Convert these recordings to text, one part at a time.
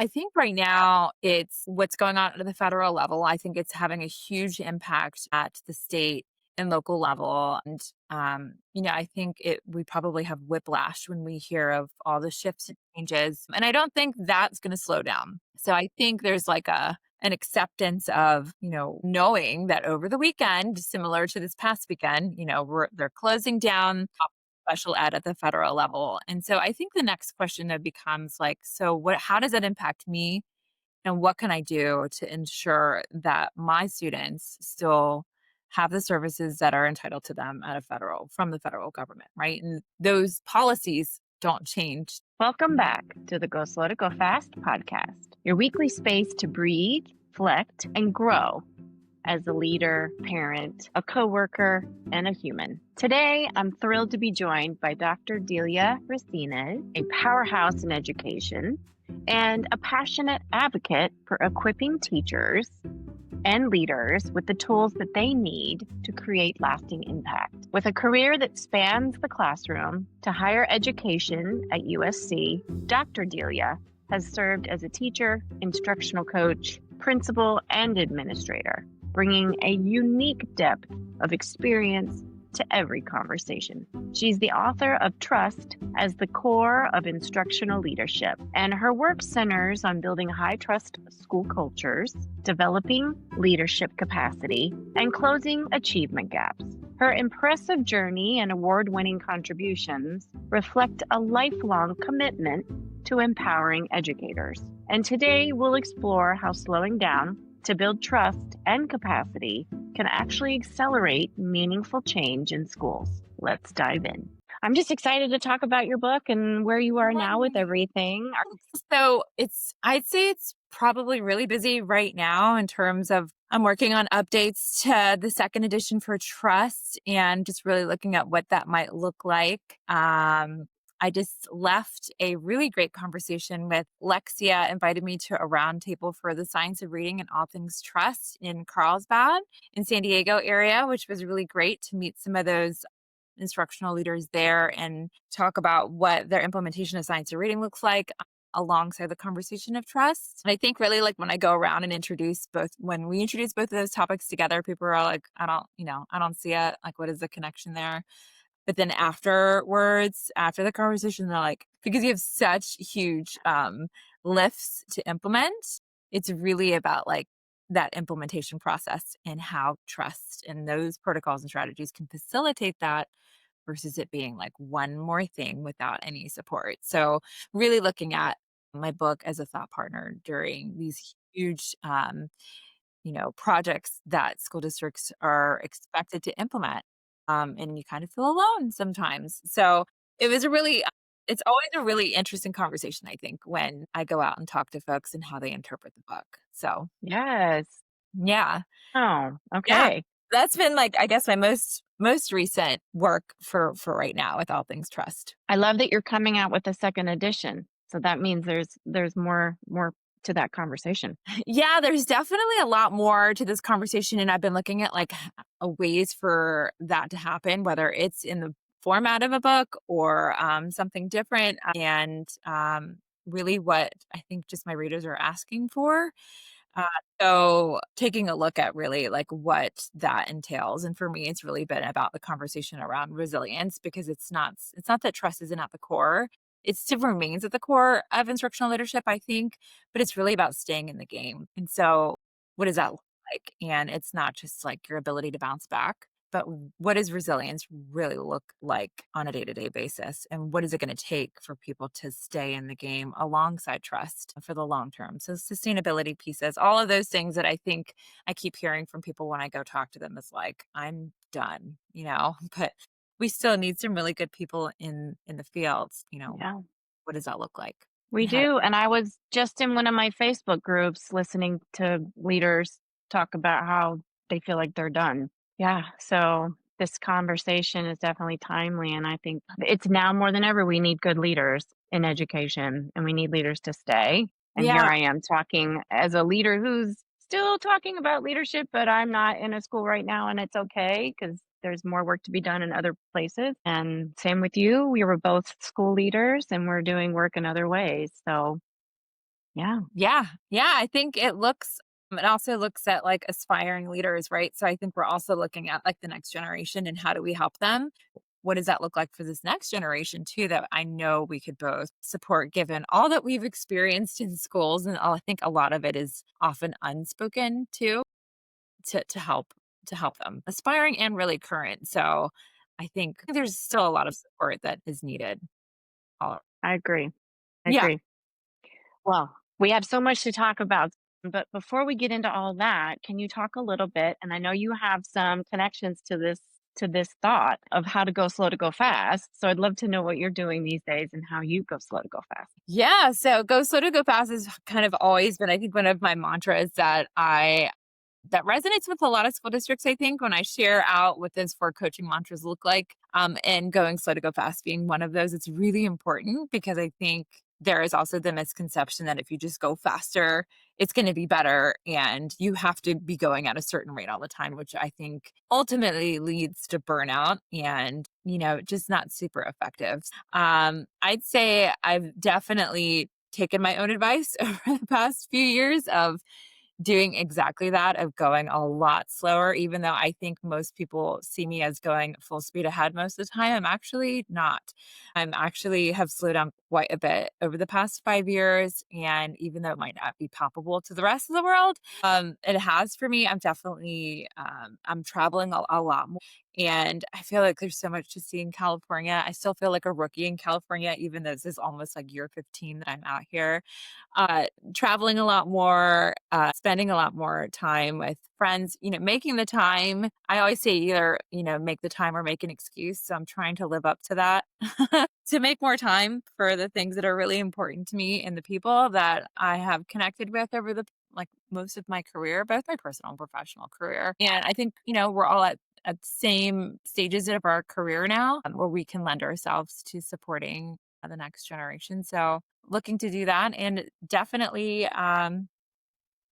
I think right now it's what's going on at the federal level. I think it's having a huge impact at the state and local level. And, I think we probably have whiplash when we hear of all the shifts and changes. And I don't think that's going to slow down. So I think there's like an acceptance of, knowing that over the weekend, similar to this past weekend, they're closing down special ed at the federal level. And so I think the next question that becomes like, so how does that impact me? And what can I do to ensure that my students still have the services that are entitled to them from the federal government, right? And those policies don't change. Welcome back to the Go Slow to Go Fast podcast, your weekly space to breathe, reflect, and grow as a leader, parent, a coworker, and a human. Today, I'm thrilled to be joined by Dr. Delia Racines, a powerhouse in education and a passionate advocate for equipping teachers and leaders with the tools that they need to create lasting impact. With a career that spans the classroom to higher education at USC, Dr. Delia has served as a teacher, instructional coach, principal, and administrator, bringing a unique depth of experience to every conversation. She's the author of Trust as the Core of Instructional Leadership, and her work centers on building high-trust school cultures, developing leadership capacity, and closing achievement gaps. Her impressive journey and award-winning contributions reflect a lifelong commitment to empowering educators. And today, we'll explore how slowing down to build trust and capacity can actually accelerate meaningful change in schools. Let's dive in. I'm just excited to talk about your book and where you are now with everything. So I'd say it's probably really busy right now in terms of I'm working on updates to the second edition for Trust and just really looking at what that might look like. I just left a really great conversation with Lexia, invited me to a roundtable for the science of reading and all things trust in Carlsbad in San Diego area, which was really great to meet some of those instructional leaders there and talk about what their implementation of science of reading looks like alongside the conversation of trust. And I think really like when I go around and when we introduce both of those topics together, people are like, I don't see it. Like, what is the connection there? But then afterwards, after the conversation, they're like, because you have such huge lifts to implement, it's really about like that implementation process and how trust and those protocols and strategies can facilitate that versus it being like one more thing without any support. So really looking at my book as a thought partner during these huge projects that school districts are expected to implement. And you kind of feel alone sometimes. So it's always a really interesting conversation, I think, when I go out and talk to folks and how they interpret the book. So, Yes. yeah. Oh, Yeah. okay. That's been like, I guess my most recent work for right now with all things trust. I love that you're coming out with a second edition. So that means there's more to that conversation. Yeah, there's definitely a lot more to this conversation. And I've been looking at like ways for that to happen, whether it's in the format of a book or something different. And really what I think just my readers are asking for. Uh, so taking a look at really like what that entails. And for me, it's really been about the conversation around resilience because it's not that trust isn't at the core. It still remains at the core of instructional leadership, I think, but it's really about staying in the game. And so what does that look like? And it's not just like your ability to bounce back, but what does resilience really look like on a day-to-day basis? And what is it going to take for people to stay in the game alongside trust for the long term? So sustainability pieces, all of those things that I think I keep hearing from people when I go talk to them is like, I'm done, but we still need some really good people in the fields, Yeah. what does that look like? We And how do. And I was just in one of my Facebook groups listening to leaders talk about how they feel like they're done. Yeah. So this conversation is definitely timely. And I think it's now more than ever, we need good leaders in education and we need leaders to stay. And here Yeah. I am talking as a leader who's still talking about leadership, but I'm not in a school right now and it's okay because there's more work to be done in other places. And same with you. We were both school leaders and we're doing work in other ways. So Yeah, Yeah. Yeah. I think it also looks at like aspiring leaders, right? So I think we're also looking at like the next generation and how do we help them? What does that look like for this next generation too, that I know we could both support given all that we've experienced in schools. And I think a lot of it is often unspoken too, to help them, aspiring and really current. So I think there's still a lot of support that is needed. All I agree. I Yeah. agree. Well, we have so much to talk about, but before we get into all that, can you talk a little bit, and I know you have some connections to this thought of how to go slow to go fast. So I'd love to know what you're doing these days and how you go slow to go fast. Yeah. So go slow to go fast has kind of always been, I think, one of my mantras that resonates with a lot of school districts, I think, when I share out what those 4 coaching mantras look like, and going slow to go fast being one of those. It's really important because I think there is also the misconception that if you just go faster, it's going to be better and you have to be going at a certain rate all the time, which I think ultimately leads to burnout and, just not super effective. I'd say I've definitely taken my own advice over the past few years of doing exactly that, of going a lot slower, even though I think most people see me as going full speed ahead most of the time. I'm actually not. I'm actually have slowed down quite a bit over the past 5 years. And even though it might not be palpable to the rest of the world, it has for me. I'm traveling a lot more. And I feel like there's so much to see in California. I still feel like a rookie in California, even though this is almost like year 15 that I'm out here. Uh, Traveling a lot more, spending a lot more time with friends, making the time. I always say either, make the time or make an excuse. So I'm trying to live up to that to make more time for the things that are really important to me and the people that I have connected with over the like most of my career, both my personal and professional career. And I think, we're all at same stages of our career now, where we can lend ourselves to supporting the next generation. So looking to do that and definitely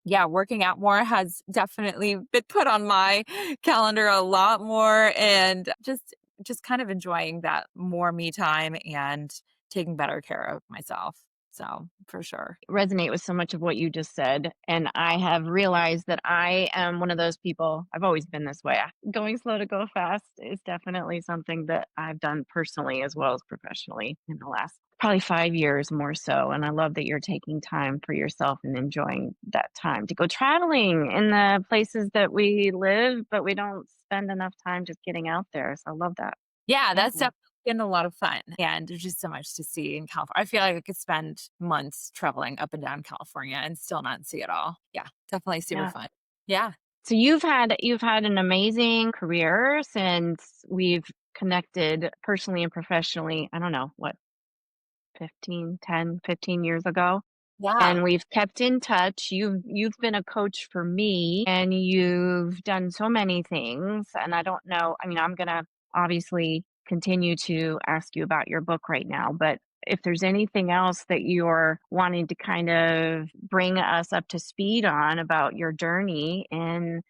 yeah, working out more has definitely been put on my calendar a lot more, and just kind of enjoying that more me time and taking better care of myself. So, for sure. Resonate with so much of what you just said. And I have realized that I am one of those people. I've always been this way. Going slow to go fast is definitely something that I've done personally as well as professionally in the last probably 5 years more so. And I love that you're taking time for yourself and enjoying that time to go traveling in the places that we live, but we don't spend enough time just getting out there. So I love that. Yeah, Yeah. that's definitely been a lot of fun, and there's just so much to see in California. I feel like I could spend months traveling up and down California and still not see it all. Yeah, definitely super Yeah. fun. Yeah. So you've had an amazing career since we've connected personally and professionally, I don't know, what, 15 years ago? Yeah. And we've kept in touch. You've been a coach for me and you've done so many things. And I don't know, I mean, I'm gonna obviously continue to ask you about your book right now, but if there's anything else that you're wanting to kind of bring us up to speed on about your journey in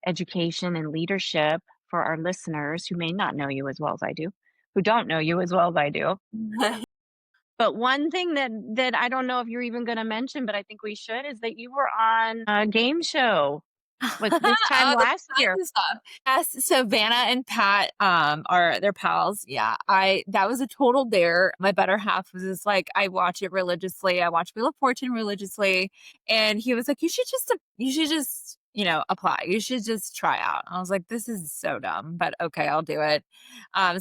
education and leadership for our listeners who may not know you as well as I do, who don't know you as well as I do. But one thing that I don't know if you're even gonna mention, but I think we should, is that you were on a game show with this time Oh, the last year. fun stuff. Yes, so Vanna and Pat, are they're pals. Yeah, I that was a total dare. My better half was just like, I watch it religiously. I watch Wheel of Fortune religiously, and he was like, you should just, apply. You should just try out." I was like, "This is so dumb, but okay, I'll do it."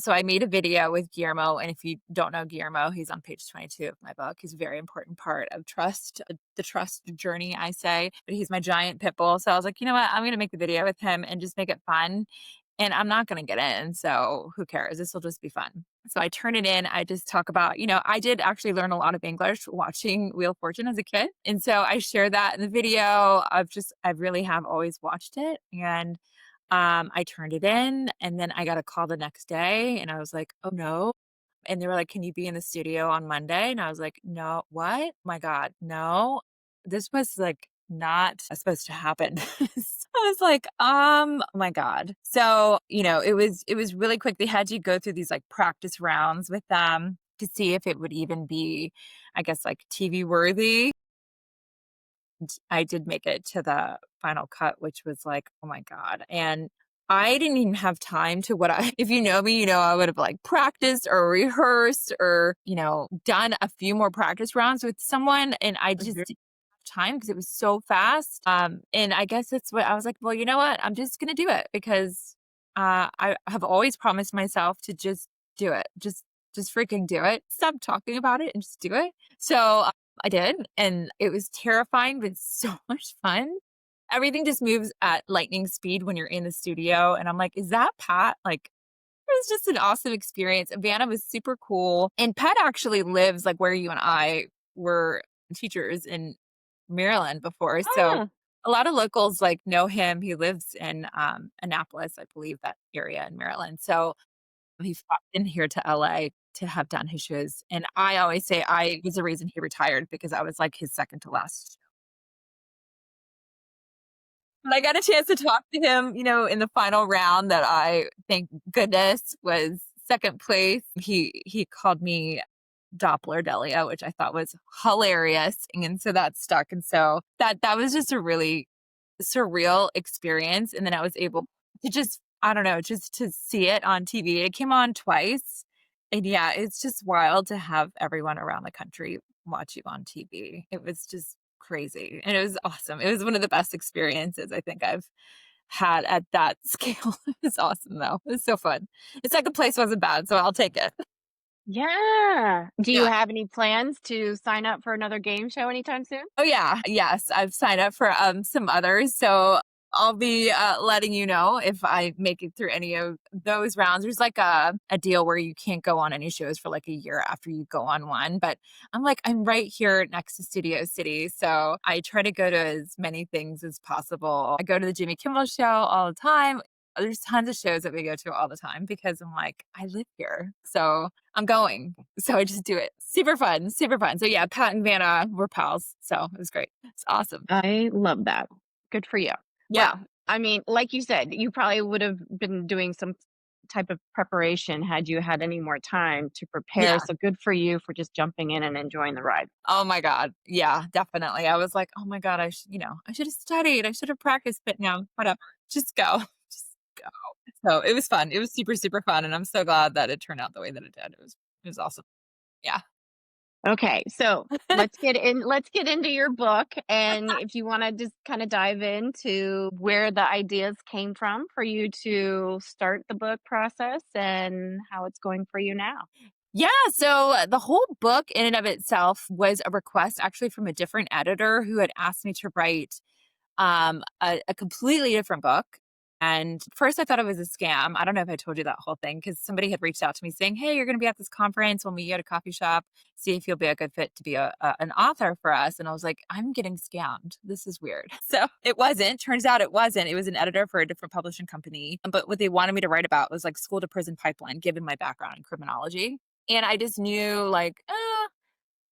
So I made a video with Guillermo, and if you don't know Guillermo, he's on page 22 of my book. He's a very important part of trust, the trust journey, I say. But he's my giant pit bull. So I was like, you know what? I'm going to make the video with him and just make it fun. And I'm not going to get in. So who cares? This will just be fun. So I turn it in. I just talk about, I did actually learn a lot of English watching Wheel of Fortune as a kid. And so I share that in the video. I really have always watched it. And I turned it in and then I got a call the next day and I was like, "Oh no." And they were like, "Can you be in the studio on Monday?" And I was like, "No, what? My God, no." This was like not supposed to happen. So I was like, oh my God. So, it was really quick. They had to go through these like practice rounds with them to see if it would even be, I guess, like TV worthy. I did make it to the final cut, which was like, oh my God. And I didn't even have time to if you know me, I would have like practiced or rehearsed or, done a few more practice rounds with someone. And I just Mhm. didn't have time because it was so fast. And I guess that's what I was like, well, you know what? I'm just going to do it because I have always promised myself to just do it. Just freaking do it. Stop talking about it and just do it. So I did, and it was terrifying, but so much fun. Everything just moves at lightning speed when you're in the studio, and I'm like, "Is that Pat?" Like, it was just an awesome experience. Vanna was super cool, and Pat actually lives, like, where you and I were teachers in Maryland before, so Oh, a lot of locals, like, know him. He lives in, Annapolis, I believe, that area in Maryland, so he flopped in here to LA to have done his shows, and I always say I was the reason he retired because I was, like, his second to last. But I got a chance to talk to him, in the final round that I, thank goodness, was 2nd place. He called me Doppler Delia, which I thought was hilarious, and so that stuck, and so that was just a really surreal experience, and then I was able to just I don't know, just to see it on TV. It came on twice, and yeah, it's just wild to have everyone around the country watch you on TV. It was just crazy, and it was awesome. It was one of the best experiences I think I've had at that scale. It's awesome, though. It was so fun. The 2nd place wasn't bad, so I'll take it. yeah. Do you Yeah. have any plans to sign up for another game show anytime soon? Oh, yeah. Yes, I've signed up for, some others, so I'll be, letting you know if I make it through any of those rounds. There's, like, a deal where you can't go on any shows for, like, a year after you go on one, but I'm right here next to Studio City, so I try to go to as many things as possible. I go to the Jimmy Kimmel Show all the time. There's tons of shows that we go to all the time because I'm like, "I live here, so I'm going." So I just do it. Super fun, super fun. So yeah, Pat and Vanna were pals, so it was great. It's awesome. I love that. Good for you. Yeah, Well, I mean, like you said, you probably would have been doing some type of preparation had you had any more time to prepare. yeah. So good for you for just jumping in and enjoying the ride. Oh my god. Yeah, definitely. I was like, "Oh my god, I should have studied. I should have practiced, but no, whatever. Just go. Just go." So it was fun. It was super, super fun, and I'm so glad that it turned out the way that it did. It was awesome. Yeah. Okay, so let's get into your book, and if you want to just kind of dive into where the ideas came from for you to start the book process and how it's going for you now. Yeah, so the whole book in and of itself was a request actually from a different editor who had asked me to write a completely different book. And first I thought it was a scam. I don't know if I told you that whole thing because somebody had reached out to me saying, "Hey, you're going to be at this conference. We'll meet you at a coffee shop. See if you'll be a good fit to be an author for us." And I was like, "I'm getting scammed. This is weird." So it wasn't. Turns out it wasn't. It was an editor for a different publishing company. But what they wanted me to write about was like school to prison pipeline, given my background in criminology. And I just knew like,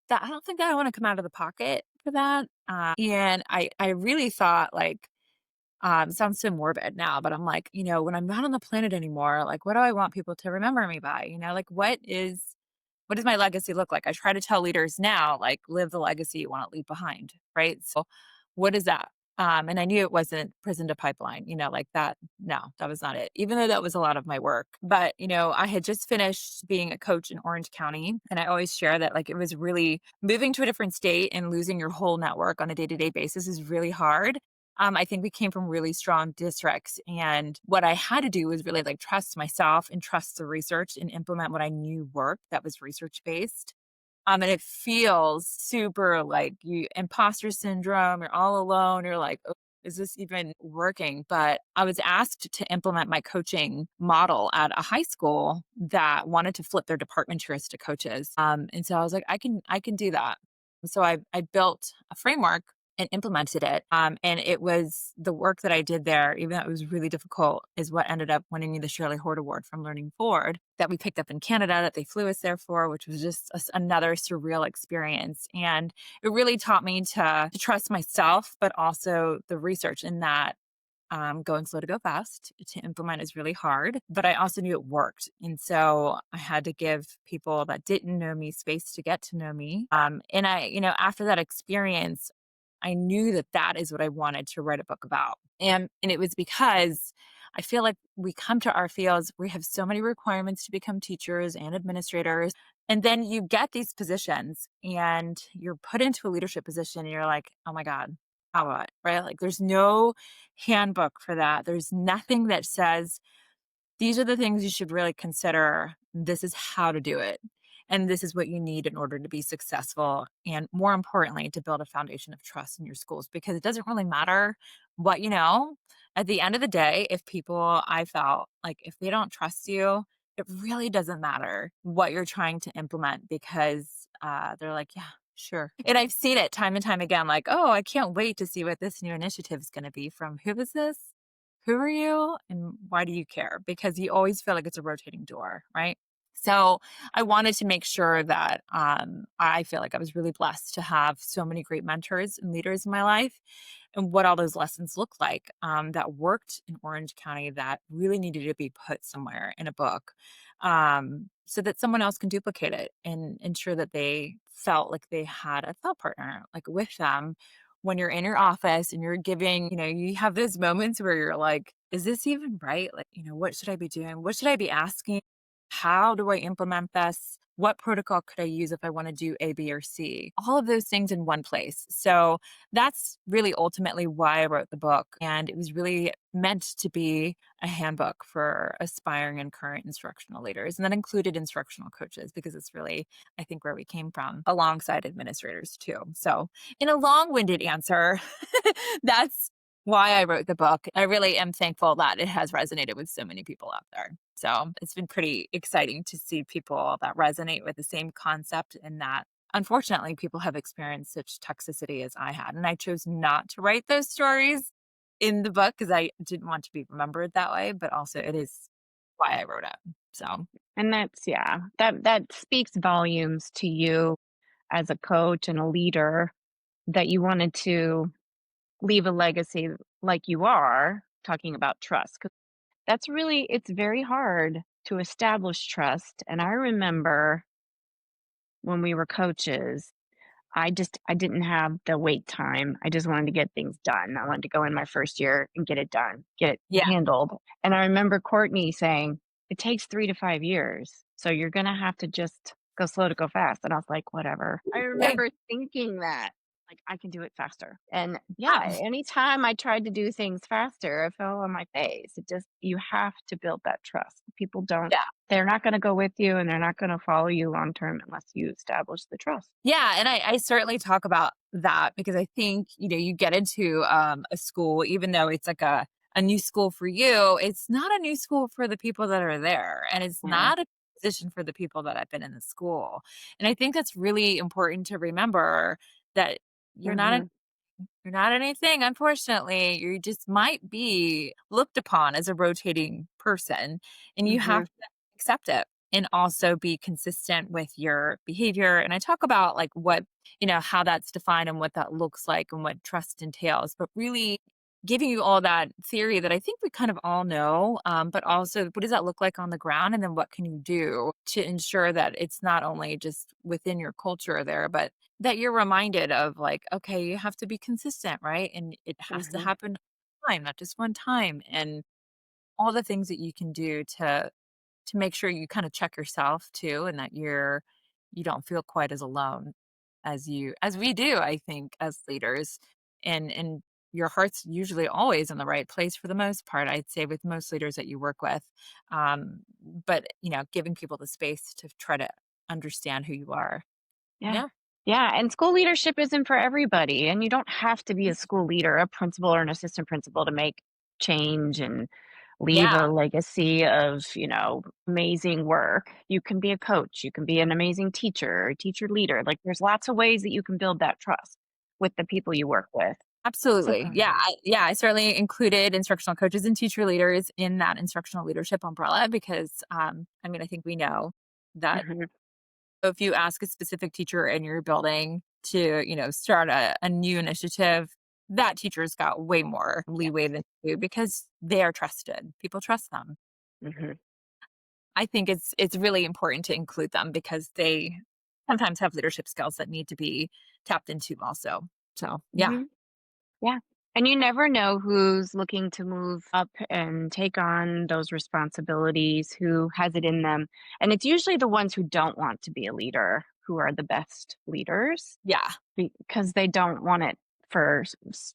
that I don't think that I want to come out of the pocket for that. And I really thought like, it sounds so morbid now, but I'm like, when I'm not on the planet anymore, like, what do I want people to remember me by? Like, what does my legacy look like? I try to tell leaders now, like, live the legacy you want to leave behind, right? So, what is that? And I knew it wasn't prison to pipeline, like that. No, that was not it, even though that was a lot of my work. But, I had just finished being a coach in Orange County. And I always share that, like, it was really moving to a different state and losing your whole network on a day to day basis is really hard. I think we came from really strong districts. And what I had to do was really like trust myself and trust the research and implement what I knew worked that was research based. And it feels super like you imposter syndrome, you're all alone. You're like, "Oh, is this even working?" But I was asked to implement my coaching model at a high school that wanted to flip their department chairs to coaches. And so I was like, I can do that. So I built a framework and implemented it. And it was the work that I did there, even though it was really difficult, is what ended up winning me the Shirley Hord Award from Learning Forward that we picked up in Canada that they flew us there for, which was just another surreal experience. And it really taught me to trust myself, but also the research in that going slow to go fast to implement is really hard, but I also knew it worked. And so I had to give people that didn't know me space to get to know me. And after that experience, I knew that that is what I wanted to write a book about. And it was because I feel like we come to our fields, we have so many requirements to become teachers and administrators. And then you get these positions and you're put into a leadership position and you're like, oh my God, how do I, right? Like there's no handbook for that. There's nothing that says these are the things you should really consider. This is how to do it. And this is what you need in order to be successful. And more importantly, to build a foundation of trust in your schools, because it doesn't really matter what you know. At the end of the day, if people, I felt like if they don't trust you, it really doesn't matter what you're trying to implement because they're like, yeah, sure. And I've seen it time and time again like, oh, I can't wait to see what this new initiative is going to be from who is this? Who are you and why do you care? Because you always feel like it's a rotating door, right? So I wanted to make sure that I feel like I was really blessed to have so many great mentors and leaders in my life and what all those lessons look like that worked in Orange County that really needed to be put somewhere in a book so that someone else can duplicate it and ensure that they felt like they had a thought partner like with them when you're in your office and you're giving, you have those moments where you're like, is this even right? Like, what should I be doing? What should I be asking? How do I implement this? What protocol could I use if I want to do A, B, or C? All of those things in one place. So that's really ultimately why I wrote the book. And it was really meant to be a handbook for aspiring and current instructional leaders. And that included instructional coaches because it's really, I think, where we came from alongside administrators too. So, in a long winded answer, that's why I wrote the book. I really am thankful that it has resonated with so many people out there. So it's been pretty exciting to see people that resonate with the same concept and that unfortunately people have experienced such toxicity as I had. And I chose not to write those stories in the book because I didn't want to be remembered that way, but also it is why I wrote it. So And that's, yeah, that speaks volumes to you as a coach and a leader that you wanted to leave a legacy like you are talking about trust. 'Cause that's really, it's very hard to establish trust. And I remember when we were coaches, I didn't have the wait time. I just wanted to get things done. I wanted to go in my first year and get it done, get it yeah, handled. And I remember Courtney saying, "It takes 3 to 5 years, so you're gonna have to just go slow to go fast." And I was like, "Whatever." I hey, remember thinking that, like, I can do it faster. And yeah, yeah, anytime I tried to do things faster, I fell on my face. It just, you have to build that trust. People don't, yeah. they're not gonna go with you and they're not gonna follow you long term unless you establish the trust. Yeah, and I certainly talk about that because I think, you get into a school, even though it's like a new school for you, it's not a new school for the people that are there. And it's Yeah. not a position for the people that have been in the school. And I think that's really important to remember that you're not Mhm. you're not anything, unfortunately. You just might be looked upon as a rotating person, and you have Mhm. to accept it and also be consistent with your behavior. And I talk about like what, how that's defined and what that looks like and what trust entails, but really giving you all that theory that I think we kind of all know, but also what does that look like on the ground? And then what can you do to ensure that it's not only just within your culture there, but that you're reminded of like, okay, you have to be consistent, right? And it has to Mhm. happen all the time, not just one time. And all the things that you can do to make sure you kind of check yourself too and that you don't feel quite as alone as we do, I think, as leaders. And your heart's usually always in the right place for the most part, I'd say, with most leaders that you work with. But giving people the space to try to understand who you are. Yeah. Yeah. Yeah, and school leadership isn't for everybody, and you don't have to be a school leader, a principal or an assistant principal to make change and leave Yeah. a legacy of, amazing work. You can be a coach, you can be an amazing teacher, a teacher leader. Like there's lots of ways that you can build that trust with the people you work with. So Absolutely. go. Yeah, I certainly included instructional coaches and teacher leaders in that instructional leadership umbrella because, I mean, I think we know that Mhm. if you ask a specific teacher in your building to, start a new initiative, that teacher's got way more leeway Yes. than you because they are trusted. People trust them. Mhm. I think it's really important to include them because they sometimes have leadership skills that need to be tapped into also. So, yeah. Yeah. And you never know who's looking to move up and take on those responsibilities, who has it in them. And it's usually the ones who don't want to be a leader who are the best leaders Yeah. because they don't want it for,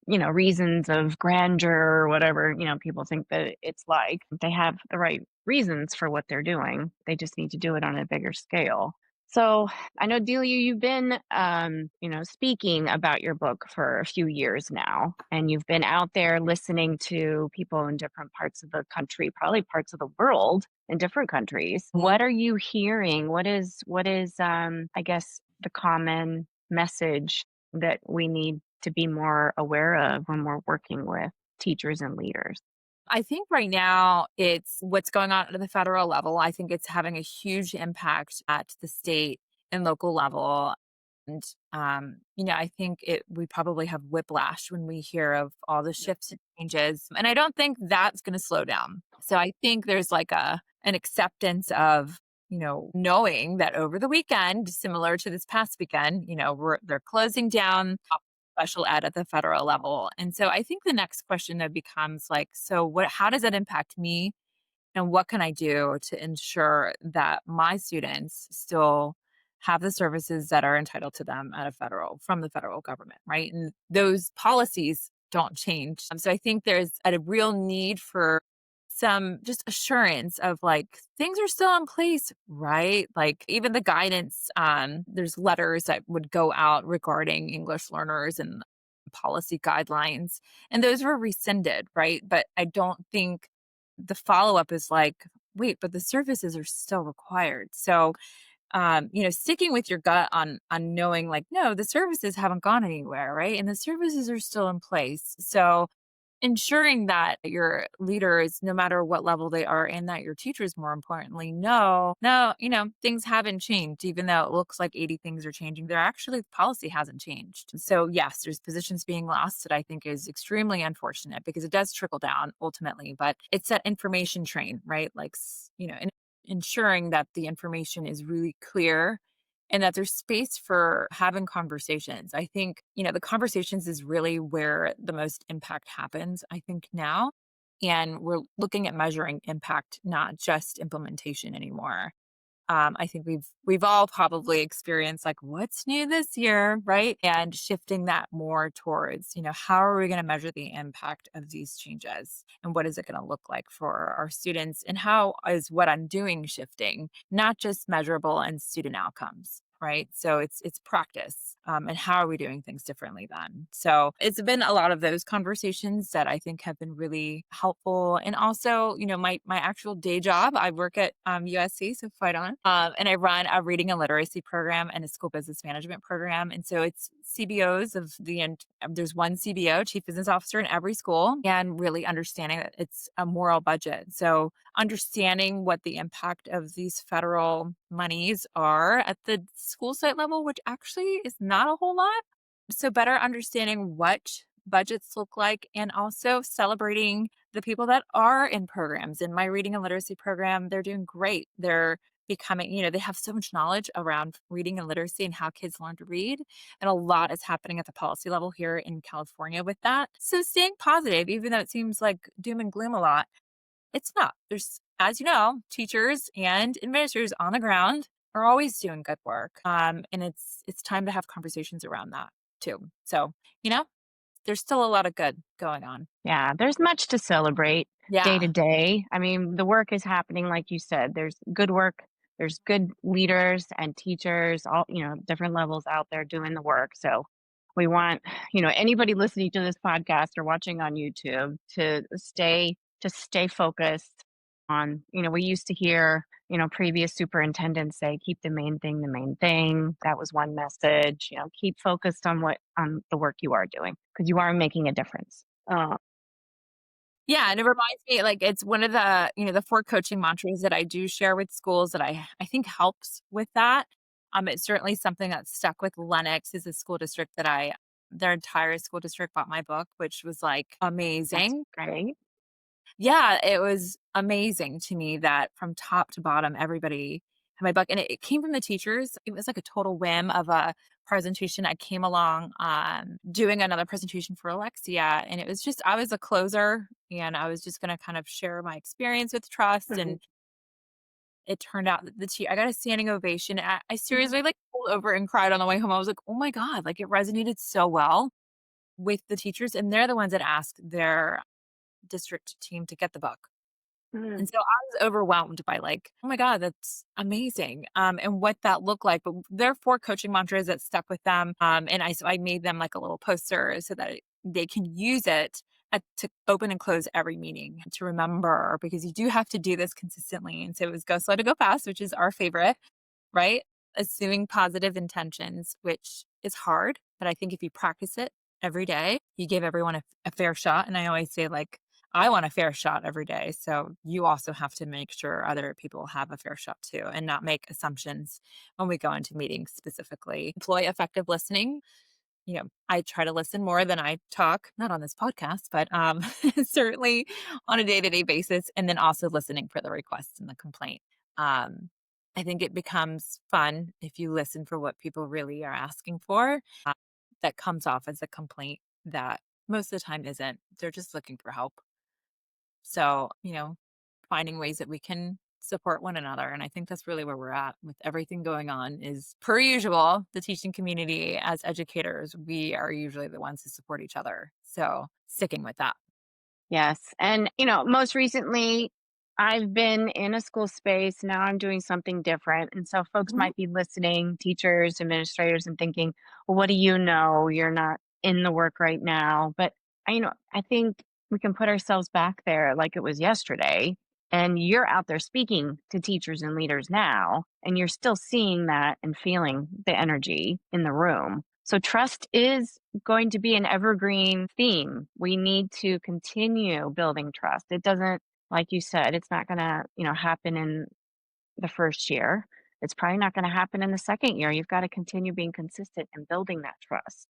reasons of grandeur or whatever, people think that it's like. They have the right reasons for what they're doing. They just need to do it on a bigger scale. So I know, Delia, you've been, speaking about your book for a few years now, and you've been out there listening to people in different parts of the country, probably parts of the world in different countries. What are you hearing? What is, I guess, the common message that we need to be more aware of when we're working with teachers and leaders? I think right now it's what's going on at the federal level. I think it's having a huge impact at the state and local level. And I think we probably have whiplash when we hear of all the shifts and changes. And I don't think that's gonna slow down. So I think there's like an acceptance of, knowing that over the weekend, similar to this past weekend, they're closing down special ed at the federal level. And so I think the next question that becomes like, so how does that impact me? And what can I do to ensure that my students still have the services that are entitled to them from the federal government, right? And those policies don't change. So I think there's a real need for some just assurance of like things are still in place, right? Like even the guidance, there's letters that would go out regarding English learners and policy guidelines, and those were rescinded, right? But I don't think the follow-up is like, wait, but the services are still required. So, sticking with your gut on knowing like, no, the services haven't gone anywhere, right? And the services are still in place. So ensuring that your leaders, no matter what level they are, and that your teachers, more importantly, know, no, things haven't changed, even though it looks like 80 things are changing. They're actually, the policy hasn't changed. So, yes, there's positions being lost that I think is extremely unfortunate because it does trickle down ultimately, but it's that information train, right? Like, ensuring that the information is really clear and that there's space for having conversations. I think, the conversations is really where the most impact happens, I think now. And we're looking at measuring impact, not just implementation anymore. I think we've all probably experienced like what's new this year, right? And shifting that more towards, how are we going to measure the impact of these changes and what is it going to look like for our students and how is what I'm doing shifting, not just measurable and student outcomes. Right. So it's practice. And how are we doing things differently then? So it's been a lot of those conversations that I think have been really helpful. And also, my actual day job, I work at USC, so fight on. And I run a reading and literacy program and a school business management program. And so it's CBOs of there's one CBO, chief business officer in every school, and really understanding that it's a moral budget. So understanding what the impact of these federal monies are at the school site level, which actually is not a whole lot. So better understanding what budgets look like and also celebrating the people that are in programs. In my reading and literacy program, they're doing great. They're becoming, they have so much knowledge around reading and literacy and how kids learn to read. And a lot is happening at the policy level here in California with that. So staying positive, even though it seems like doom and gloom a lot, it's not. There's, as you know, teachers and administrators on the ground are always doing good work. And it's time to have conversations around that too. So, you know, there's still a lot of good going on. Yeah, there's much to celebrate day to Yeah. day. I mean, the work is happening, like you said. There's good work, there's good leaders and teachers, all, different levels out there doing the work. So we want, anybody listening to this podcast or watching on YouTube to stay focused on, we used to hear, previous superintendents say, keep the main thing the main thing. That was one message, keep focused on the work you are doing because you are making a difference. Yeah. And it reminds me, like, it's one of the, the four coaching mantras that I do share with schools that I think helps with that. It's certainly something that's stuck with Lenox is a school district that their entire school district bought my book, which was like That's amazing. great. Yeah, it was amazing to me that from top to bottom, everybody my book, and it came from the teachers. It was like a total whim of a presentation. I came along doing another presentation for Alexia, and it was just I was a closer, and I was just going to kind of share my experience with trust. Mhm. And it turned out that I got a standing ovation. I Mhm. seriously like pulled over and cried on the way home. I was like, oh my god, like it resonated so well with the teachers, and they're the ones that asked their district team to get the book. Mhm. And so I was overwhelmed by like, "Oh my god, that's amazing," and what that looked like, but there are 4 coaching mantras that stuck with them, and I made them like a little poster so that they can use it to open and close every meeting to remember, because you do have to do this consistently, and so it was Go Slow to Go Fast, which is our favorite, right? Assuming positive intentions, which is hard, but I think if you practice it every day, you give everyone a fair shot. And I always say, like, I want a fair shot every day. So you also have to make sure other people have a fair shot too and not make assumptions when we go into meetings specifically. Employ effective listening. I try to listen more than I talk, not on this podcast, but certainly on a day-to-day basis, and then also listening for the requests and the complaint. Um, I think it becomes fun if you listen for what people really are asking for. That comes off as a complaint that most of the time isn't. They're just looking for help. So, finding ways that we can support one another. And I think that's really where we're at with everything going on is per usual, the teaching community as educators, we are usually the ones who support each other. So sticking with that. Yes. And, most recently, I've been in a school space. Now I'm doing something different. And so folks Mhm. might be listening, teachers, administrators, and thinking, well, what do you know? You're not in the work right now. But, I think we can put ourselves back there like it was yesterday. And you're out there speaking to teachers and leaders now, and you're still seeing that and feeling the energy in the room. So trust is going to be an evergreen theme. We need to continue building trust. It doesn't, like you said, it's not going to, happen in the first year. It's probably not going to happen in the second year. You've got to continue being consistent and building that trust.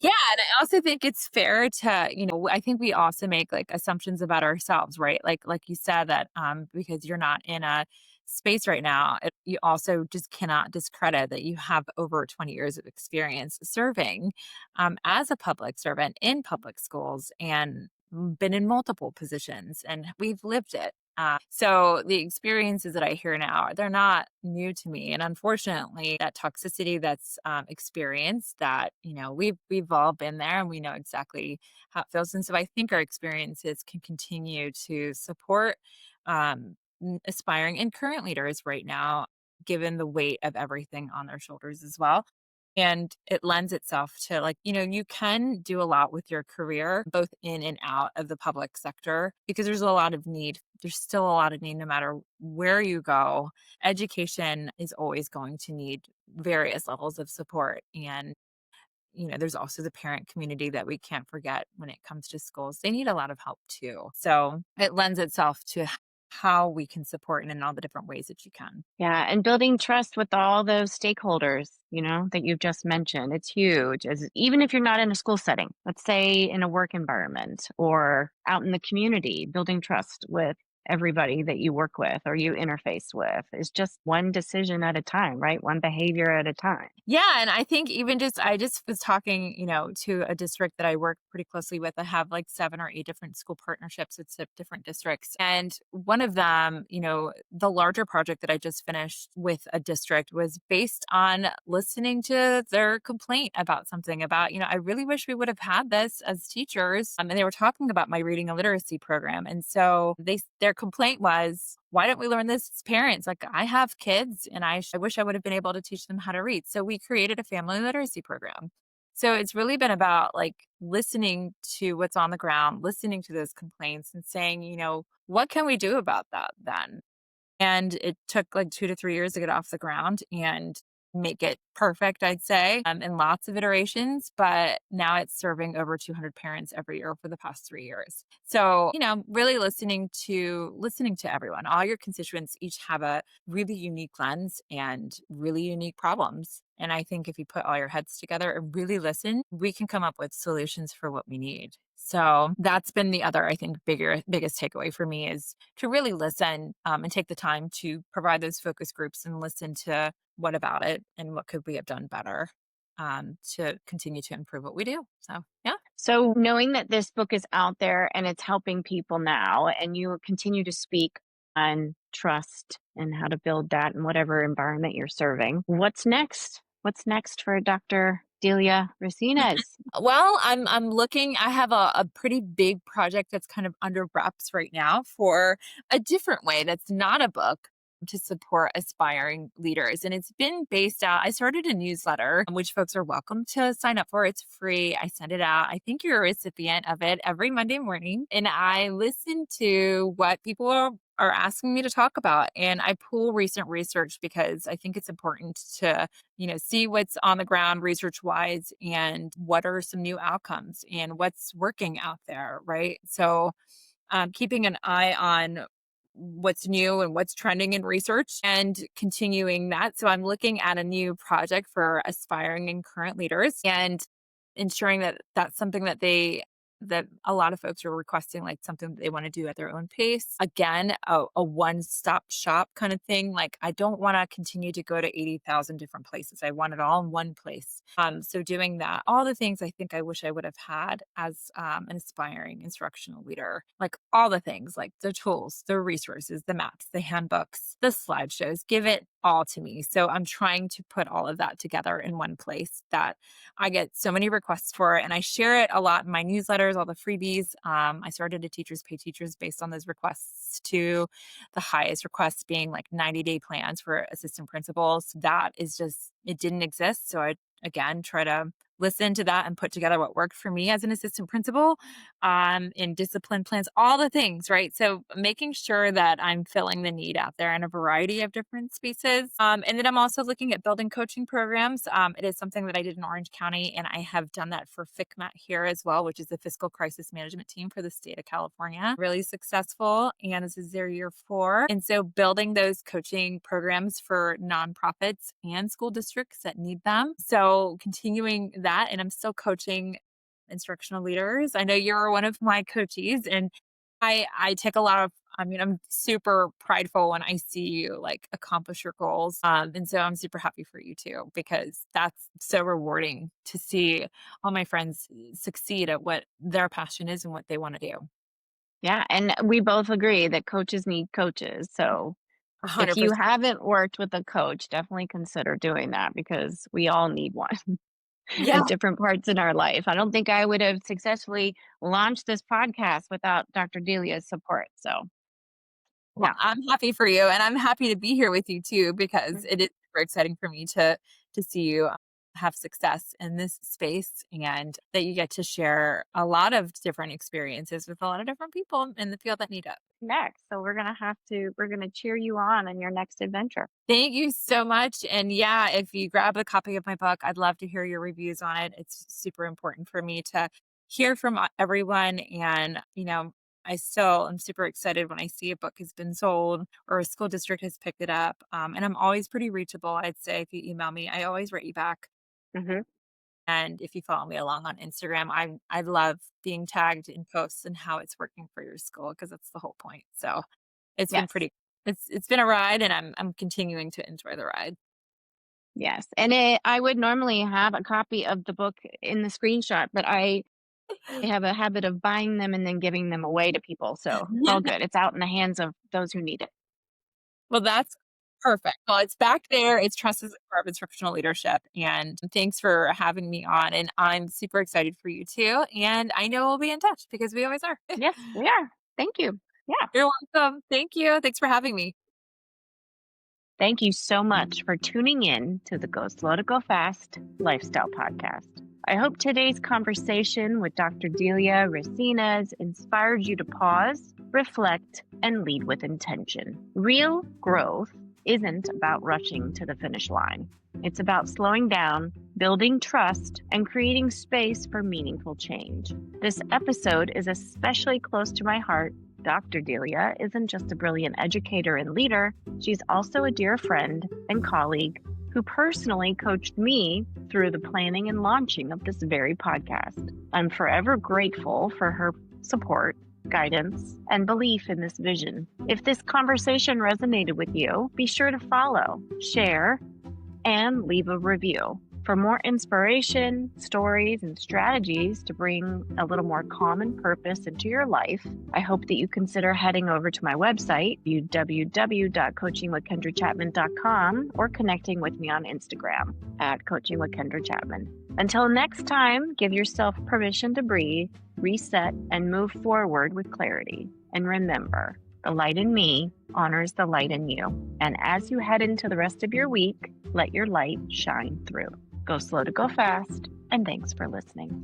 Yeah, and I also think it's fair to, I think we also make like assumptions about ourselves, right? Like you said that because you're not in a space right now, you also just cannot discredit that you have over 20 years of experience serving as a public servant in public schools and been in multiple positions, and we've lived it. So the experiences that I hear now, they're not new to me. And unfortunately, that toxicity that's experienced, that we've all been there, and we know exactly how it feels. And so I think our experiences can continue to support aspiring and current leaders right now, given the weight of everything on their shoulders as well. And it lends itself to, like, you can do a lot with your career, both in and out of the public sector, because there's a lot of need. There's still a lot of need no matter where you go. Education is always going to need various levels of support. And, there's also the parent community that we can't forget when it comes to schools. They need a lot of help too. So it lends itself to how we can support in all the different ways that you can. Yeah, and building trust with all those stakeholders, that you've just mentioned. It's huge. As even if you're not in a school setting, let's say in a work environment or out in the community, building trust with everybody that you work with or you interface with is just one decision at a time, right? One behavior at a time. Yeah, and I think even I just was talking, to a district that I work pretty closely with. I have like 7 or 8 different school partnerships with different districts. And one of them, the larger project that I just finished with a district was based on listening to their complaint about something about, I really wish we would have had this as teachers. And they were talking about my reading and literacy program. And so their complaint was, why don't we learn this as parents? Like, I have kids, and I wish I would have been able to teach them how to read. So we created a family literacy program. So it's really been about like listening to what's on the ground, listening to those complaints and saying, what can we do about that then? And it took like 2 to 3 years to get off the ground. And make it perfect, I'd say, in lots of iterations, but now it's serving over 200 parents every year for the past 3 years. So, really listening to everyone. All your constituents each have a really unique lens and really unique problems. And I think if you put all your heads together and really listen, we can come up with solutions for what we need. So that's been the other, I think, biggest takeaway for me is to really listen and take the time to provide those focus groups and listen to what about it and what could we have done better to continue to improve what we do. So, yeah. So, knowing that this book is out there and it's helping people now, and you continue to speak on trust and how to build that in whatever environment you're serving, what's next? What's next for Dr. Delia Racines? Well, I'm looking. I have a pretty big project that's kind of under wraps right now for a different way that's not a book to support aspiring leaders. And it's been based out. I started a newsletter, which folks are welcome to sign up for. It's free. I send it out. I think you're a recipient of it every Monday morning. And I listen to what people are asking me to talk about. And I pull recent research because I think it's important to see what's on the ground research wise and what are some new outcomes and what's working out there, right? So, keeping an eye on what's new and what's trending in research and continuing that. So, I'm looking at a new project for aspiring and current leaders and ensuring that that's something that a lot of folks are requesting, like something that they want to do at their own pace. Again, a one-stop shop kind of thing. Like I don't want to continue to go to 80,000 different places. I want it all in one place. So doing that, all the things I think I wish I would have had as an aspiring instructional leader, like all the things, like the tools, the resources, the maps, the handbooks, the slideshows, give it all to me. So I'm trying to put all of that together in one place that I get so many requests for it, and I share it a lot in my newsletters, all the freebies. I started a Teachers Pay Teachers based on those requests to the highest requests being like 90-day plans for assistant principals. That is just, it didn't exist. So I, again, try to listen to that and put together what worked for me as an assistant principal in discipline plans, all the things, right? So making sure that I'm filling the need out there in a variety of different spaces. And then I'm also looking at building coaching programs. It is something that I did in Orange County, and I have done that for FCMAT here as well, which is the Fiscal Crisis Management Team for the state of California. Really successful, and this is their year 4. And so building those coaching programs for nonprofits and school districts that need them. So continuing that, and I'm still coaching instructional leaders. I know you're one of my coachees, and I take a lot of, I'm super prideful when I see you like accomplish your goals. And so I'm super happy for you too, because that's so rewarding to see all my friends succeed at what their passion is and what they want to do. Yeah, and we both agree that coaches need coaches. So, if you 100%. haven't worked with a coach, definitely consider doing that because we all need one Yeah. at different parts in our life. I don't think I would have successfully launched this podcast without Dr. Delia's support. So, Well, yeah. I'm happy for you, and I'm happy to be here with you too, because Mm. it is super exciting for me to see you have success in this space and that you get to share a lot of different experiences with a lot of different people in the field that need it. Next. So we're gonna cheer you on in your next adventure. Thank you so much. And yeah, if you grab a copy of my book, I'd love to hear your reviews on it. It's super important for me to hear from everyone. And, I still am super excited when I see a book has been sold or a school district has picked it up. And I'm always pretty reachable. I'd say if you email me, I always write you back. Hmm. And if you follow me along on Instagram, I love being tagged in posts and how it's working for your school because that's the whole point. So it's been Yes. pretty it's been a ride, and I'm continuing to enjoy the ride. Yes. And I would normally have a copy of the book in the screenshot, but I have a habit of buying them and then giving them away to people. So it's all good. It's out in the hands of those who need it. Well, that's perfect. Well, it's back there. It's Trust as a Core of Instructional Leadership. And thanks for having me on. And I'm super excited for you too. And I know we'll be in touch because we always are. Yes, we are. Thank you. Yeah. You're welcome. Thank you. Thanks for having me. Thank you so much for tuning in to the Go Slow to Go Fast Lifestyle Podcast. I hope today's conversation with Dr. Delia Racines inspired you to pause, reflect, and lead with intention. Real growth isn't about rushing to the finish line. It's about slowing down, building trust, and creating space for meaningful change. This episode is especially close to my heart. Dr. Delia isn't just a brilliant educator and leader, she's also a dear friend and colleague who personally coached me through the planning and launching of this very podcast. I'm forever grateful for her support, guidance, and belief in this vision. If this conversation resonated with you, be sure to follow, share, and leave a review. For more inspiration, stories, and strategies to bring a little more calm and purpose into your life, I hope that you consider heading over to my website, www.coachingwithkendrachapman.com, or connecting with me on Instagram at coachingwithkendrachapman. Until next time, give yourself permission to breathe, reset, and move forward with clarity. And remember, the light in me honors the light in you. And as you head into the rest of your week, let your light shine through. Go slow to go fast, and thanks for listening.